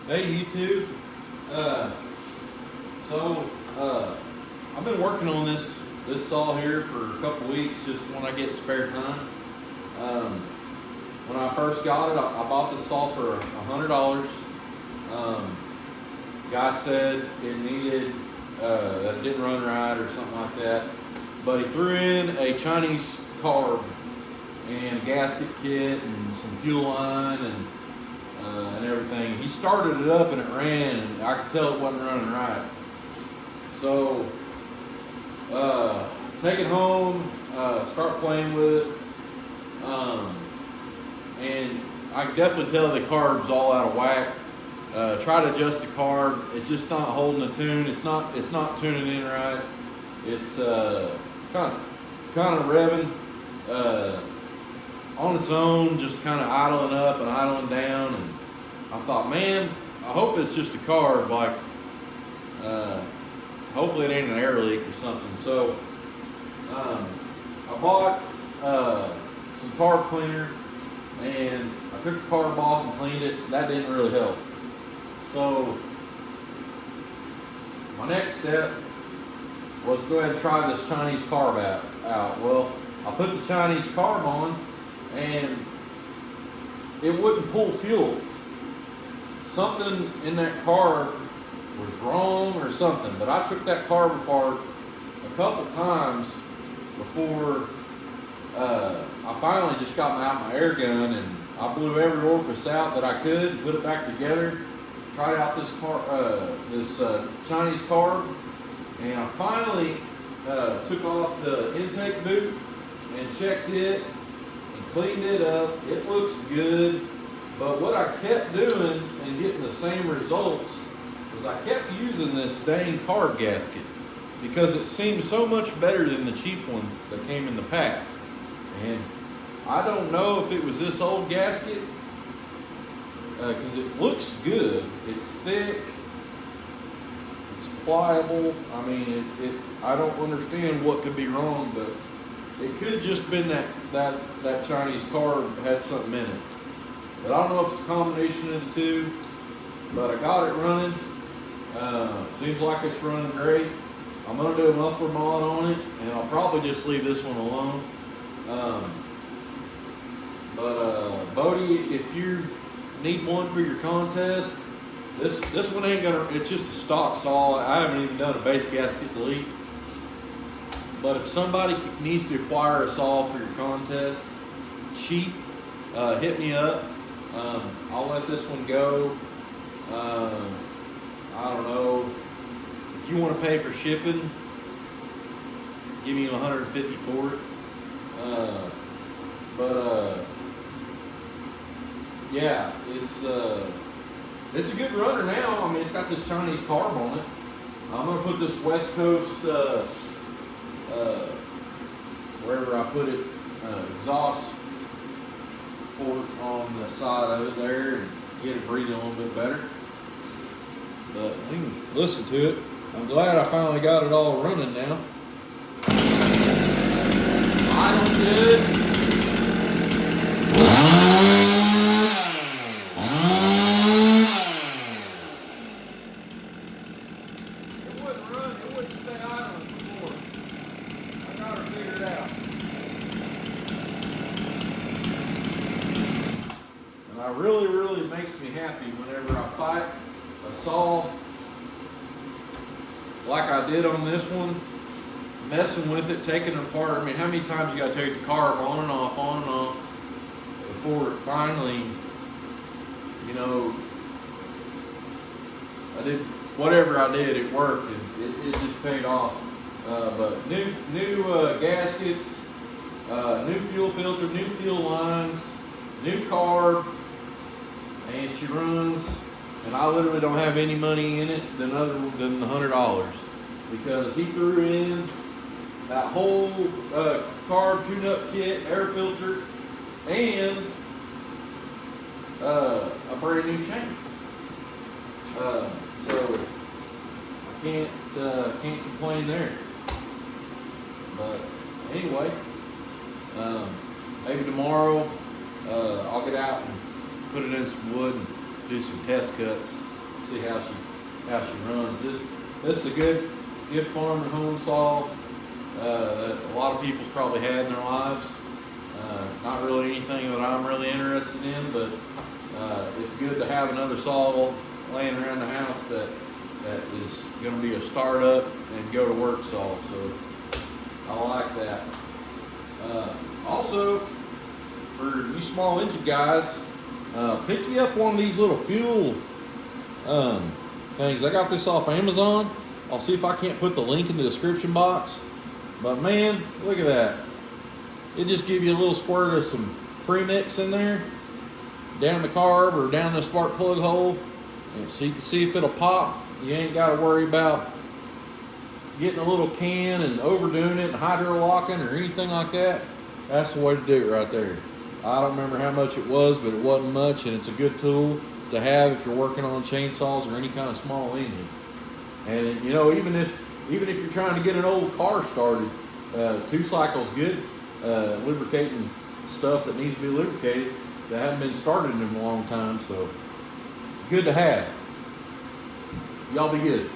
Hey YouTube. I've been working on this saw here for a couple weeks, just when I get spare time. When I first got it, I bought this saw for $100. Guy said it needed that it didn't run right or something like that, but he threw in a Chinese carb and a gasket kit and some fuel line and everything. He started it up and it ran, and I could tell it wasn't running right. So take it home, start playing with it, and I can definitely tell the carb's all out of whack. Try to adjust the carb; it's just not holding a tune. It's not tuning in right. It's kind of revving on its own, just kind of idling up and idling down. And I thought, man, I hope it's just a carb. Like, hopefully it ain't an air leak or something. So I bought some carb cleaner, and I took the carb off and cleaned it. That didn't really help. So my next step was to go ahead and try this Chinese carb out. Well, I put the Chinese carb on, and it wouldn't pull fuel. Something in that carb was wrong or something, but I took that carb apart a couple times before I finally just got out my air gun, and I blew every orifice out that I could, put it back together, tried out this Chinese carb, and I finally took off the intake boot and checked it and cleaned it up. It looks good, but what I kept doing and getting the same results was I kept using this dang carb gasket because it seemed so much better than the cheap one that came in the pack. And I don't know if it was this old gasket, because it looks good. It's thick, it's pliable. I mean, I don't understand what could be wrong, but it could just been that Chinese carb had something in it. But I don't know if it's a combination of the two, but I got it running. Seems like it's running great. I'm gonna do a muffler mod on it, and I'll probably just leave this one alone. Bodie, if you need one for your contest, this one ain't gonna, it's just a stock saw. I haven't even done a base gasket delete. But if somebody needs to acquire a saw for your contest, cheap, hit me up. I'll let this one go. I don't know. If you want to pay for shipping, give me $150 for it. Yeah, it's a good runner now. I mean, it's got this Chinese carb on it. I'm gonna put this West Coast, wherever I put it, exhaust port on the side of it there, and get it breathing a little bit better. But you can listen to it. I'm glad I finally got it all running now. Idle good. It wouldn't run, it wouldn't stay idle before. I got her figured out. And I really makes me happy whenever I fight a saw like I did on this one, messing with it, taking it apart. I mean, how many times you gotta take the carb on and off before it finally, you know, I did whatever I did, it worked, and it just paid off. But new gaskets, new fuel filter, new fuel lines, new carb, and she runs. And I literally don't have any money in it other than the $100, because he threw in that whole carb tune-up kit, air filter, and a brand new chain. So I can't complain there. But anyway, maybe tomorrow I'll get out and put it in some wood and do some test cuts. See how she runs. This is a good farm and home saw that a lot of people's probably had in their lives. Not really anything that I'm really interested in, but it's good to have another saw laying around the house that is going to be a startup and go to work saw. So I like that. Also, for you small engine guys, pick you up one of these little fuel things. I got this off Amazon. I'll see if I can't put the link in the description box. But man, look at that. It just gives you a little squirt of some premix in there, down the carb or down the spark plug hole, and so you can see if it'll pop. You ain't got to worry about getting a little can and overdoing it and hydro locking or anything like that. That's the way to do it right there. I don't remember how much it was, but it wasn't much, and it's a good tool to have if you're working on chainsaws or any kind of small engine. And you know, even if you're trying to get an old car started, 2 cycles good. Lubricating stuff that needs to be lubricated that haven't been started in a long time, so good to have. Y'all be good.